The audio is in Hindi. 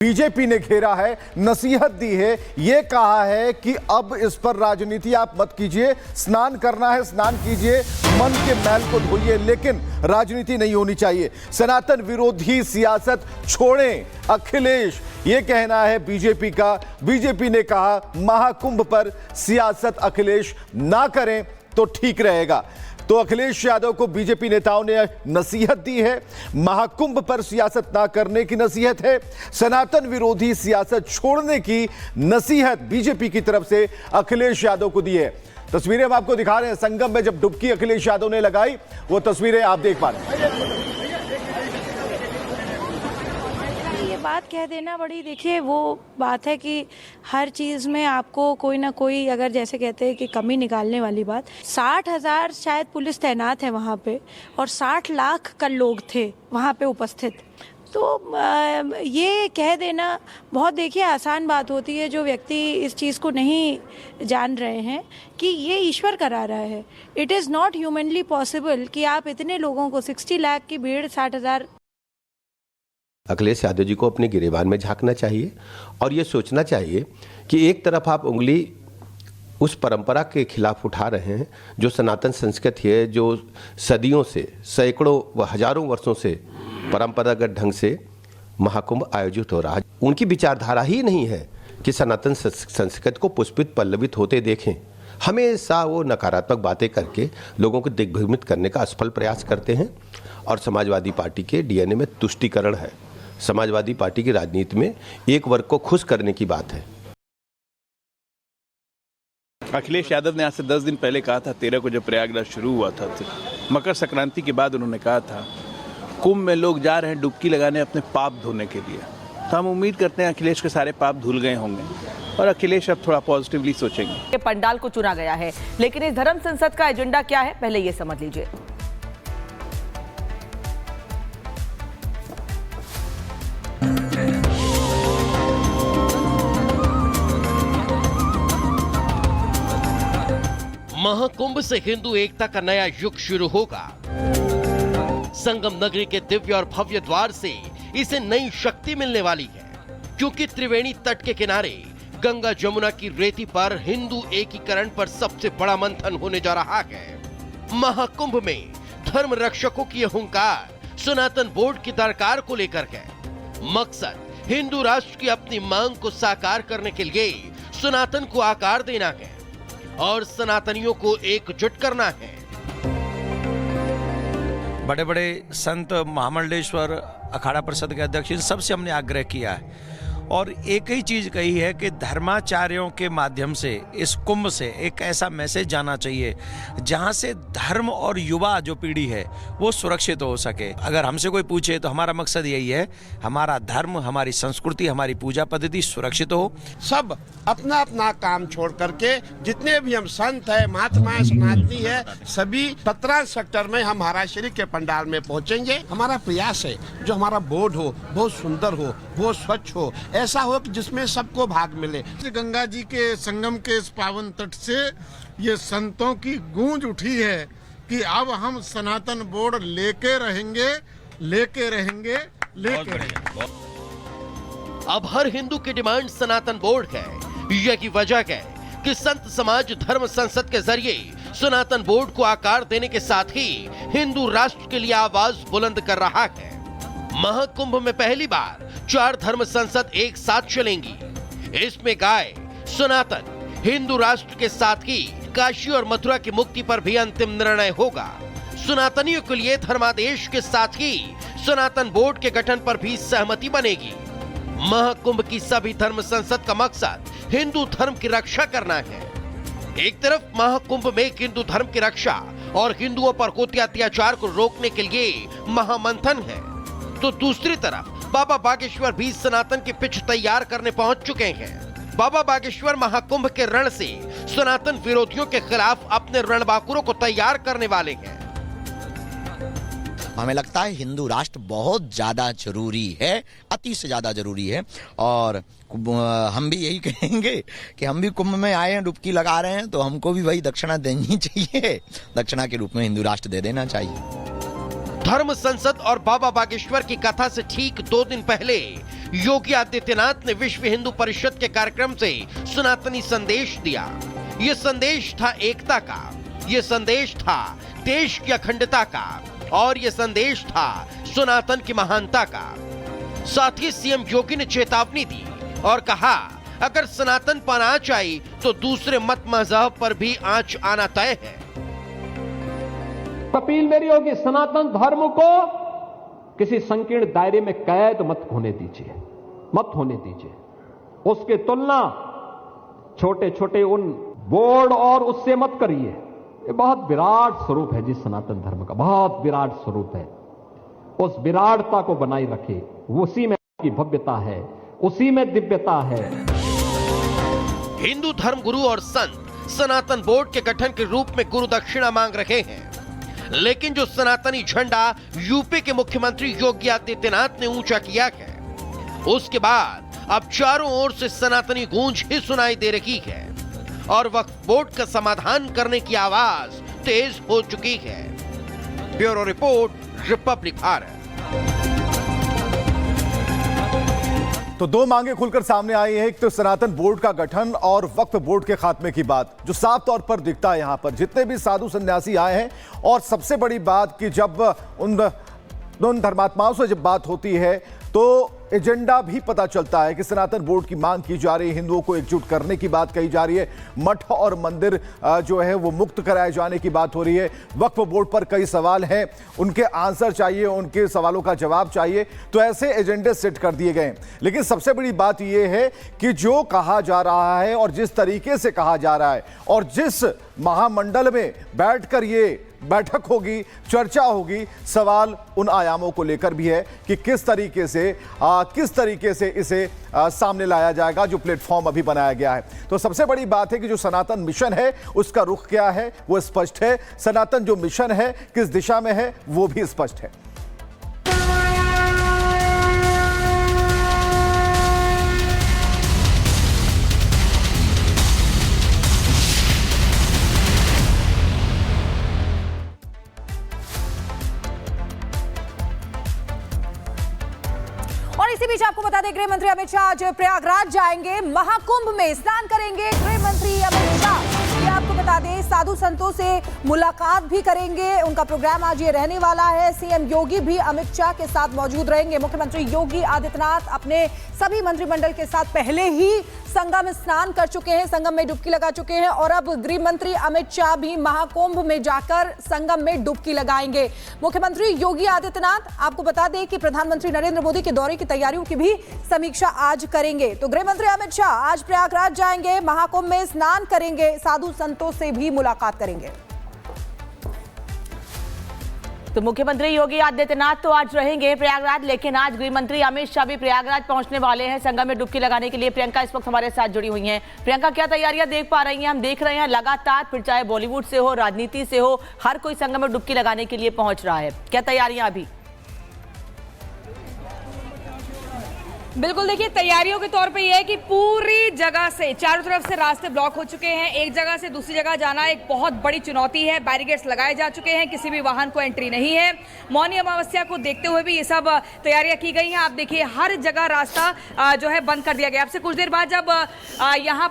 बीजेपी ने घेरा है, नसीहत दी है, यह कहा है कि अब इस पर राजनीति आप मत कीजिए, स्नान करना है स्नान कीजिए, मन के मैल को धोइए, लेकिन राजनीति नहीं होनी चाहिए। सनातन विरोधी सियासत छोड़ें, अखिलेश, यह कहना है बीजेपी का। बीजेपी ने कहा महाकुंभ पर सियासत अखिलेश ना करें तो ठीक रहेगा। तो अखिलेश यादव को बीजेपी नेताओं ने नसीहत दी है, महाकुंभ पर सियासत ना करने की नसीहत है, सनातन विरोधी सियासत छोड़ने की नसीहत बीजेपी की तरफ से अखिलेश यादव को दी है। तस्वीरें हम आपको दिखा रहे हैं, संगम में जब डुबकी अखिलेश यादव ने लगाई, वो तस्वीरें आप देख पा रहे हैं। बात कह देना बड़ी, देखिए वो बात है कि हर चीज़ में आपको कोई ना कोई, अगर जैसे कहते हैं कि कमी निकालने वाली बात, 60,000 शायद पुलिस तैनात है वहाँ पे और 60 लाख का लोग थे वहाँ पे उपस्थित। तो ये कह देना बहुत, देखिए, आसान बात होती है। जो व्यक्ति इस चीज़ को नहीं जान रहे हैं कि ये ईश्वर करा रहा है। It is not humanly possible कि आप इतने लोगों को, 60 लाख की भीड़, 60,000। अखिलेश यादव जी को अपने गिरेबान में झांकना चाहिए और ये सोचना चाहिए कि एक तरफ आप उंगली उस परंपरा के खिलाफ उठा रहे हैं जो सनातन संस्कृति है, जो सदियों से, सैकड़ों व हजारों वर्षों से परंपरागत ढंग से महाकुंभ आयोजित हो रहा है। उनकी विचारधारा ही नहीं है कि सनातन संस्कृति को पुष्पित पल्लवित होते देखें। हमेशा वो नकारात्मक बातें करके लोगों को दिग्भ्रमित करने का असफल प्रयास करते हैं और समाजवादी पार्टी के डीएनए में तुष्टीकरण है। समाजवादी पार्टी की राजनीति में एक वर्ग को खुश करने की बात है। अखिलेश यादव ने आज से 10 दिन पहले कहा था, 13 को जब प्रयागराज शुरू हुआ था, मकर संक्रांति के बाद उन्होंने कहा था कुंभ में लोग जा रहे हैं डुबकी लगाने अपने पाप धोने के लिए। तो हम उम्मीद करते हैं अखिलेश के सारे पाप धुल गए होंगे और अखिलेश अब थोड़ा पॉजिटिवली सोचेंगे। पंडाल को चुना गया है, लेकिन इस धर्म संसद का एजेंडा क्या है, पहले ये समझ लीजिए। महाकुंभ से हिंदू एकता का नया युग शुरू होगा। संगम नगरी के दिव्य और भव्य द्वार से इसे नई शक्ति मिलने वाली है, क्योंकि त्रिवेणी तट के किनारे गंगा जमुना की रेती पर हिंदू एकीकरण पर सबसे बड़ा मंथन होने जा रहा है। महाकुंभ में धर्म रक्षकों की हुंकार सनातन बोर्ड की दरकार को लेकर है। मकसद हिंदू राष्ट्र की अपनी मांग को साकार करने के लिए सनातन को आकार देना है और सनातनियों को एकजुट करना है। बड़े बड़े संत, महामंडलेश्वर, अखाड़ा परिषद के अध्यक्ष, इन सबसे हमने आग्रह किया है और एक ही चीज कही है कि धर्माचार्यों के माध्यम से इस कुंभ से एक ऐसा मैसेज जाना चाहिए जहां से धर्म और युवा जो पीढ़ी है वो सुरक्षित हो सके। अगर हमसे कोई पूछे तो हमारा मकसद यही है, हमारा धर्म, हमारी संस्कृति, हमारी पूजा पद्धति सुरक्षित हो। सब अपना अपना काम छोड़ करके, जितने भी हम संत है, महात्माएं, सनातनी है, सभी 17 सेक्टर में हम महाराष्ट्री के पंडाल में पहुंचेंगे। हमारा प्रयास है जो हमारा बोर्ड हो बहुत सुंदर हो, बहुत स्वच्छ हो, ऐसा हो कि जिसमें सबको भाग मिले। गंगा जी के संगम के इस पावन तट से ये संतों की गूंज उठी है कि अब हम सनातन बोर्ड लेके रहेंगे, लेके रहेंगे, लेके रहेंगे। अब हर हिंदू की डिमांड सनातन बोर्ड है। यही वजह है कि संत समाज धर्म संसद के जरिए सनातन बोर्ड को आकार देने के साथ ही हिंदू राष्ट्र के लिए आवाज बुलंद कर रहा है। महाकुंभ में पहली बार 4 धर्म संसद एक साथ चलेंगी। इसमें गाय, सनातन, हिंदू राष्ट्र के साथ ही काशी और मथुरा की मुक्ति पर भी अंतिम निर्णय होगा। सनातनियों के लिए धर्मादेश के साथ ही सनातन बोर्ड के गठन पर भी सहमति बनेगी। महाकुंभ की सभी धर्म संसद का मकसद हिंदू धर्म की रक्षा करना है। एक तरफ महाकुंभ में हिंदू धर्म की रक्षा और हिंदुओं पर होते अत्याचार को रोकने के लिए महामंथन है, तो दूसरी तरफ बाबा बागेश्वर भी सनातन की पिच तैयार करने पहुंच चुके हैं। बाबा बागेश्वर महाकुंभ के रण से सनातन विरोधियों के खिलाफ अपने रणबांकुरों को तैयार करने वाले हैं। हमें लगता है हिंदू राष्ट्र बहुत ज्यादा जरूरी है, अति से ज्यादा जरूरी है और हम भी यही कहेंगे कि हम भी कुंभ में आए हैं, डुबकी लगा रहे हैं, तो हमको भी वही दक्षिणा देनी चाहिए। दक्षिणा के रूप में हिंदू राष्ट्र दे देना चाहिए। धर्म संसद और बाबा बागेश्वर की कथा से ठीक 2 दिन पहले योगी आदित्यनाथ ने विश्व हिंदू परिषद के कार्यक्रम से सनातनी संदेश दिया। ये संदेश था एकता का, ये संदेश था देश की अखंडता का और ये संदेश था सनातन की महानता का। साथ ही सीएम योगी ने चेतावनी दी और कहा, अगर सनातन पर आंच आई तो दूसरे मत मजहब पर भी आंच आना तय है। अपील मेरी होगी, सनातन धर्म को किसी संकीर्ण दायरे में कैद मत होने दीजिए, मत होने दीजिए। उसके तुलना छोटे छोटे उन बोर्ड और उससे मत करिए। ये बहुत विराट स्वरूप है जी सनातन धर्म का, बहुत विराट स्वरूप है। उस विराटता को बनाए रखे, उसी में की भव्यता है, उसी में दिव्यता है। हिंदू धर्म गुरु और संत सनातन बोर्ड के गठन के रूप में गुरु दक्षिणा मांग रहे हैं, लेकिन जो सनातनी झंडा यूपी के मुख्यमंत्री योगी आदित्यनाथ ने ऊंचा किया है, उसके बाद अब चारों ओर से सनातनी गूंज ही सुनाई दे रही है और वक्फ बोर्ड का समाधान करने की आवाज तेज हो चुकी है। Bureau report, Republic Bharat. तो 2 मांगे खुलकर सामने आई है। एक तो सनातन बोर्ड का गठन और वक्फ बोर्ड के खात्मे की बात, जो साफ तौर पर दिखता है यहां पर जितने भी साधु सन्यासी आए हैं। और सबसे बड़ी बात कि जब उन धर्मात्माओं से जब बात होती है तो एजेंडा भी पता चलता है कि सनातन बोर्ड की मांग की जा रही है, हिंदुओं को एकजुट करने की बात कही जा रही है, मठ और मंदिर जो है वो मुक्त कराए जाने की बात हो रही है। वक्फ बोर्ड पर कई सवाल हैं, उनके आंसर चाहिए, उनके सवालों का जवाब चाहिए। तो ऐसे एजेंडे सेट कर दिए गए। लेकिन सबसे बड़ी बात यह है कि जो कहा जा रहा है और जिस तरीके से कहा जा रहा है और जिस महामंडल में बैठकर ये बैठक होगी, चर्चा होगी, सवाल उन आयामों को लेकर भी है कि किस तरीके से इसे सामने लाया जाएगा, जो प्लेटफॉर्म अभी बनाया गया है। तो सबसे बड़ी बात है कि जो सनातन मिशन है उसका रुख क्या है वो स्पष्ट है। सनातन जो मिशन है किस दिशा में है वो भी स्पष्ट है। इसी बीच आपको बता दें, गृह मंत्री अमित शाह आज प्रयागराज जाएंगे, महाकुंभ में स्नान करेंगे। गृह मंत्री अमित शाह ये आपको बता दें साधु संतों से मुलाकात भी करेंगे, उनका प्रोग्राम आज ये रहने वाला है। सीएम योगी भी अमित शाह के साथ मौजूद रहेंगे। मुख्यमंत्री योगी आदित्यनाथ अपने सभी मंत्रिमंडल के साथ पहले ही संगम में स्नान कर चुके हैं, संगम में डुबकी लगा चुके हैं और अब गृह मंत्री अमित शाह भी महाकुंभ में जाकर संगम में डुबकी लगाएंगे। मुख्यमंत्री योगी आदित्यनाथ आपको बता दें कि प्रधानमंत्री नरेंद्र मोदी के दौरे की तैयारियों की भी समीक्षा आज करेंगे। तो गृह मंत्री अमित शाह आज प्रयागराज जाएंगे, महाकुंभ में स्नान करेंगे, साधु संतों से भी मुलाकात करेंगे। तो मुख्यमंत्री योगी आदित्यनाथ तो आज रहेंगे प्रयागराज, लेकिन आज गृह मंत्री अमित शाह भी प्रयागराज पहुंचने वाले हैं संगम में डुबकी लगाने के लिए। प्रियंका इस वक्त हमारे साथ जुड़ी हुई हैं। प्रियंका, क्या तैयारियां देख पा रही हैं? हम देख रहे हैं लगातार, फिर चाहे बॉलीवुड से हो, राजनीति से हो, हर कोई संगम में डुबकी लगाने के लिए पहुंच रहा है। क्या तैयारियां अभी? बिल्कुल, देखिए तैयारियों के तौर पे ये है कि पूरी जगह से चारों तरफ से रास्ते ब्लॉक हो चुके हैं। एक जगह से दूसरी जगह जाना एक बहुत बड़ी चुनौती है। बैरिकेड्स लगाए जा चुके हैं, किसी भी वाहन को एंट्री नहीं है। मौनी अमावस्या को देखते हुए भी ये सब तैयारियां की गई हैं। आप देखिए हर जगह रास्ता जो है बंद कर दिया गया। आपसे कुछ देर बाद जब यहाँ